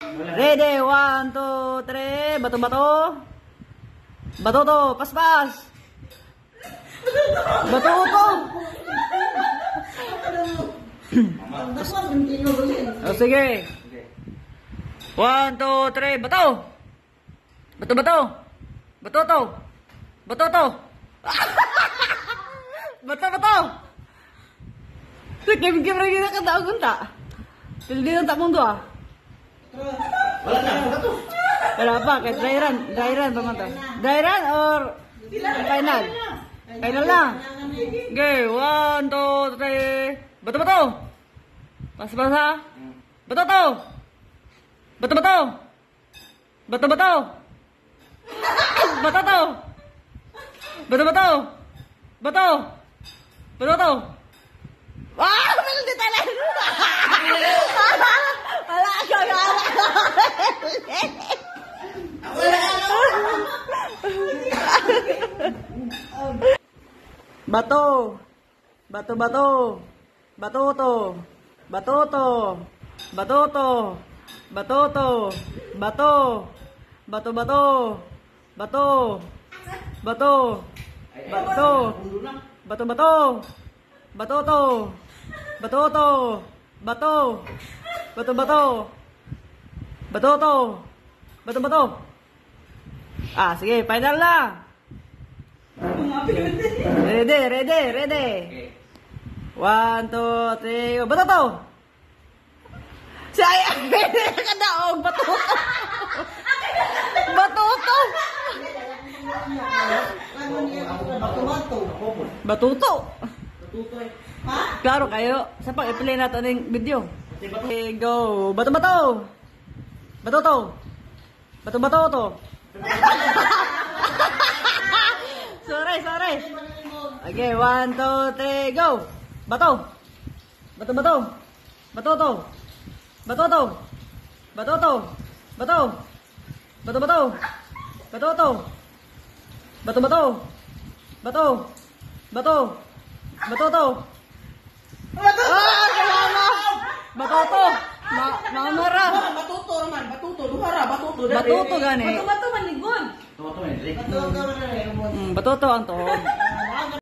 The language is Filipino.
Ready, 1, 2, 3. Bato-bato. Bato-to, pas-pas. Bato-to. Oh, sige. 1, 2, 3. Bato. Bato-bato. Bato-to. Bato-to. Bato-bato. Game-game rin na kataon ta. Pildi ng tapong doa. Wala na, wala to. Wala pa, kahit dry run. Dry run pa man to. Dry run or final? Final lang. Okay, 1, 2, 3. Bato-bato. Pas-pas ha. Bato-to. Bato-bato. Bato-bato. Bato-to. Bato-bato. Bato. Bato-to. Wah, meron din talan. Wala ka, Bato. Bato-bato. Bato-to. Bato-to. Bato-to. Bato-to. Bato. Bato-bato. Bato. Bato. Bato. Bato-bato. Bato-to. Bato-to. Bato. Bato-bato. Bato-to. Bato-bato. Ah, sige, final na. Ready, ready, ready. 1, 2, 3. Bato-to. Saya kadaog bato-to. Bato-to. Bato-to. Klaro kayo. Sa pang i-play nato ng video. Okay, go. Bato-bato. Bato-to. Bato-bato to. Sorry, sorry. Okay, 1, 2, 3, go. Bato. Bato-bato. Bato-to. Bato-to. Bato-to. Bato. Bato-bato. Bato-to. Bato-bato. Bato. Bato. Bato-to. Ah, kalama. Bato-to. Mamara. Batuto naman, batuto. Duhara, batuto. Batuto gani. Bato-bato man ligon. Batuto ang tuhod.